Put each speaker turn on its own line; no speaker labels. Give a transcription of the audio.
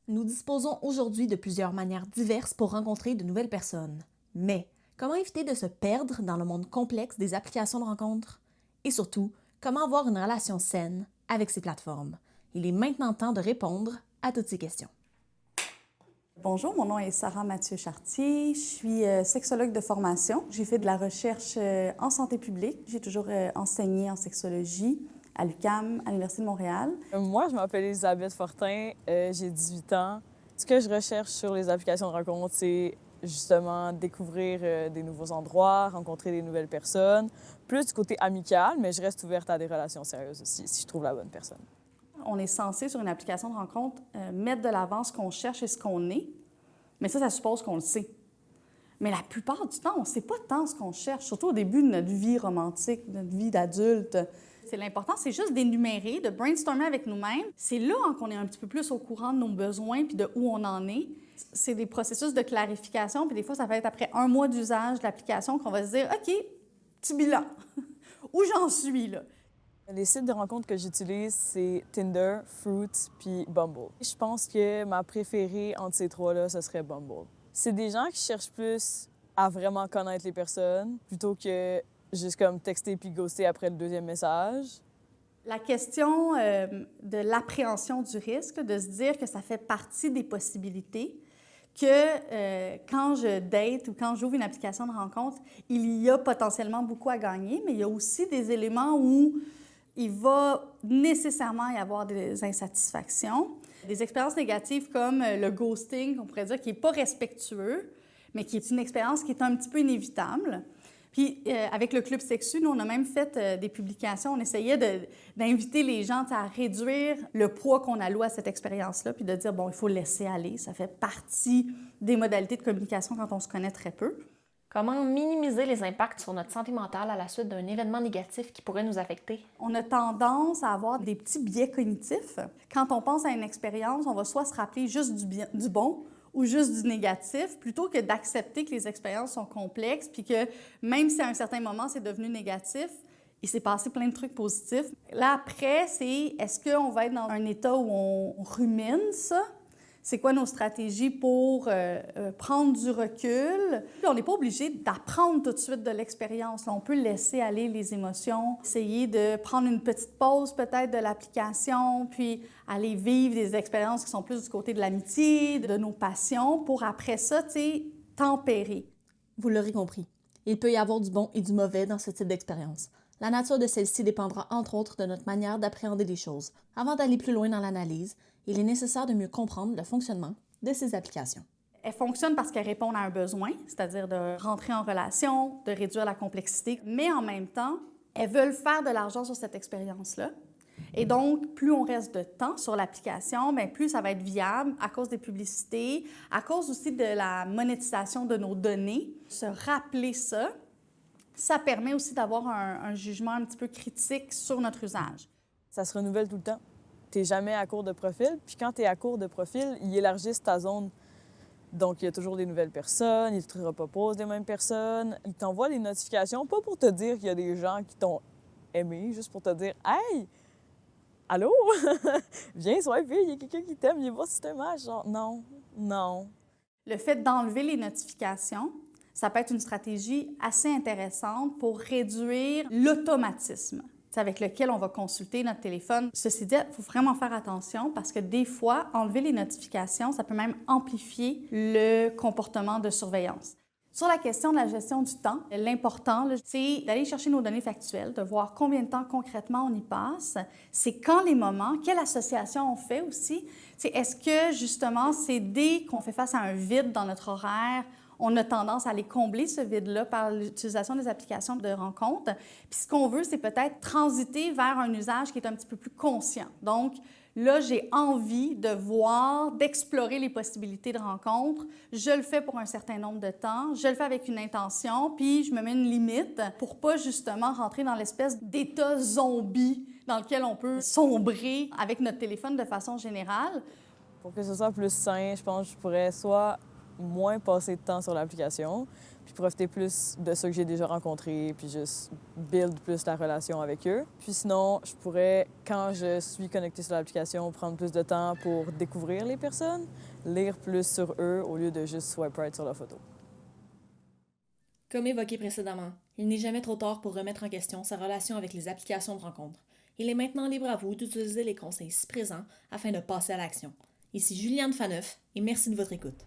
Nous disposons aujourd'hui de plusieurs manières diverses pour rencontrer de nouvelles personnes. Mais comment éviter de se perdre dans le monde complexe des applications de rencontres? Et surtout, comment avoir une relation saine avec ces plateformes? Il est maintenant temps de répondre à toutes ces questions.
Bonjour, mon nom est Sarah Mathieu-Chartier. Je suis sexologue de formation. J'ai fait de la recherche en santé publique. J'ai toujours enseigné en sexologie à l'UQAM, à l'Université de Montréal.
Moi, je m'appelle Elisabeth Fortin, j'ai 18 ans. Ce que je recherche sur les applications de rencontre, c'est justement découvrir des nouveaux endroits, rencontrer des nouvelles personnes, plus du côté amical, mais je reste ouverte à des relations sérieuses aussi, si je trouve la bonne personne.
On est censé, sur une application de rencontre, mettre de l'avant ce qu'on cherche et ce qu'on est, mais ça suppose qu'on le sait. Mais la plupart du temps, on ne sait pas tant ce qu'on cherche, surtout au début de notre vie romantique, de notre vie d'adulte. L'important, c'est juste d'énumérer, de brainstormer avec nous-mêmes. C'est là qu'on est un petit peu plus au courant de nos besoins puis de où on en est. C'est des processus de clarification, puis des fois, ça va être après un mois d'usage de l'application qu'on va se dire « OK, petit bilan, où j'en suis là? »
Les sites de rencontres que j'utilise, c'est Tinder, Fruits puis Bumble. Je pense que ma préférée entre ces trois-là, ce serait Bumble. C'est des gens qui cherchent plus à vraiment connaître les personnes plutôt que juste comme texter puis ghoster après le deuxième message.
La question de l'appréhension du risque, de se dire que ça fait partie des possibilités, que quand je date ou quand j'ouvre une application de rencontre, il y a potentiellement beaucoup à gagner, mais il y a aussi des éléments où il va nécessairement y avoir des insatisfactions, des expériences négatives comme le ghosting, on pourrait dire, qui n'est pas respectueux, mais qui est une expérience qui est un petit peu inévitable. Puis, avec le Club Sexu, nous, on a même fait des publications. On essayait d'inviter les gens à réduire le poids qu'on alloue à cette expérience-là, puis de dire, bon, il faut laisser aller. Ça fait partie des modalités de communication quand on se connaît très peu.
Comment minimiser les impacts sur notre santé mentale à la suite d'un événement négatif qui pourrait nous affecter?
On a tendance à avoir des petits biais cognitifs. Quand on pense à une expérience, on va soit se rappeler juste du bon ou juste du négatif, plutôt que d'accepter que les expériences sont complexes, puis que même si à un certain moment c'est devenu négatif, il s'est passé plein de trucs positifs. Là, après, c'est est-ce qu'on va être dans un état où on rumine ça? C'est quoi nos stratégies pour prendre du recul? Puis on n'est pas obligé d'apprendre tout de suite de l'expérience. On peut laisser aller les émotions, essayer de prendre une petite pause peut-être de l'application, puis aller vivre des expériences qui sont plus du côté de l'amitié, de nos passions, pour après ça, tu sais, tempérer.
Vous l'aurez compris, il peut y avoir du bon et du mauvais dans ce type d'expérience. La nature de celle-ci dépendra entre autres de notre manière d'appréhender les choses. Avant d'aller plus loin dans l'analyse, il est nécessaire de mieux comprendre le fonctionnement de ces applications.
Elles fonctionnent parce qu'elles répondent à un besoin, c'est-à-dire de rentrer en relation, de réduire la complexité, mais en même temps, elles veulent faire de l'argent sur cette expérience-là. Et donc, plus on reste de temps sur l'application, bien, plus ça va être viable à cause des publicités, à cause aussi de la monétisation de nos données. Se rappeler ça, ça permet aussi d'avoir un jugement un petit peu critique sur notre usage.
Ça se renouvelle tout le temps. T'es jamais à court de profil, puis quand t'es à court de profil, ils élargissent ta zone. Donc, il y a toujours des nouvelles personnes, ils te reproposent les mêmes personnes, ils t'envoient les notifications, pas pour te dire qu'il y a des gens qui t'ont aimé, juste pour te dire « Hey! Allô? Viens, swiper, il y a quelqu'un qui t'aime, viens voir si c'est un match. » Genre, non, non.
Le fait d'enlever les notifications, ça peut être une stratégie assez intéressante pour réduire l'automatisme avec lequel on va consulter notre téléphone. Ceci dit, il faut vraiment faire attention parce que des fois, enlever les notifications, ça peut même amplifier le comportement de surveillance. Sur la question de la gestion du temps, l'important, c'est d'aller chercher nos données factuelles, de voir combien de temps concrètement on y passe, c'est quand les moments, quelle association on fait aussi. Est-ce que justement, c'est dès qu'on fait face à un vide dans notre horaire, on a tendance à aller combler ce vide-là par l'utilisation des applications de rencontre. Puis ce qu'on veut, c'est peut-être transiter vers un usage qui est un petit peu plus conscient. Donc, là, j'ai envie de voir, d'explorer les possibilités de rencontre. Je le fais pour un certain nombre de temps. Je le fais avec une intention, puis je me mets une limite pour pas justement rentrer dans l'espèce d'état zombie dans lequel on peut sombrer avec notre téléphone de façon générale.
Pour que ce soit plus sain, je pense que je pourrais soit moins passer de temps sur l'application, puis profiter plus de ceux que j'ai déjà rencontrés, puis juste build plus la relation avec eux. Puis sinon, je pourrais, quand je suis connectée sur l'application, prendre plus de temps pour découvrir les personnes, lire plus sur eux au lieu de juste swipe right sur la photo.
Comme évoqué précédemment, il n'est jamais trop tard pour remettre en question sa relation avec les applications de rencontre. Il est maintenant libre à vous d'utiliser les conseils ci-présents afin de passer à l'action. Ici Juliane Faneuf et merci de votre écoute.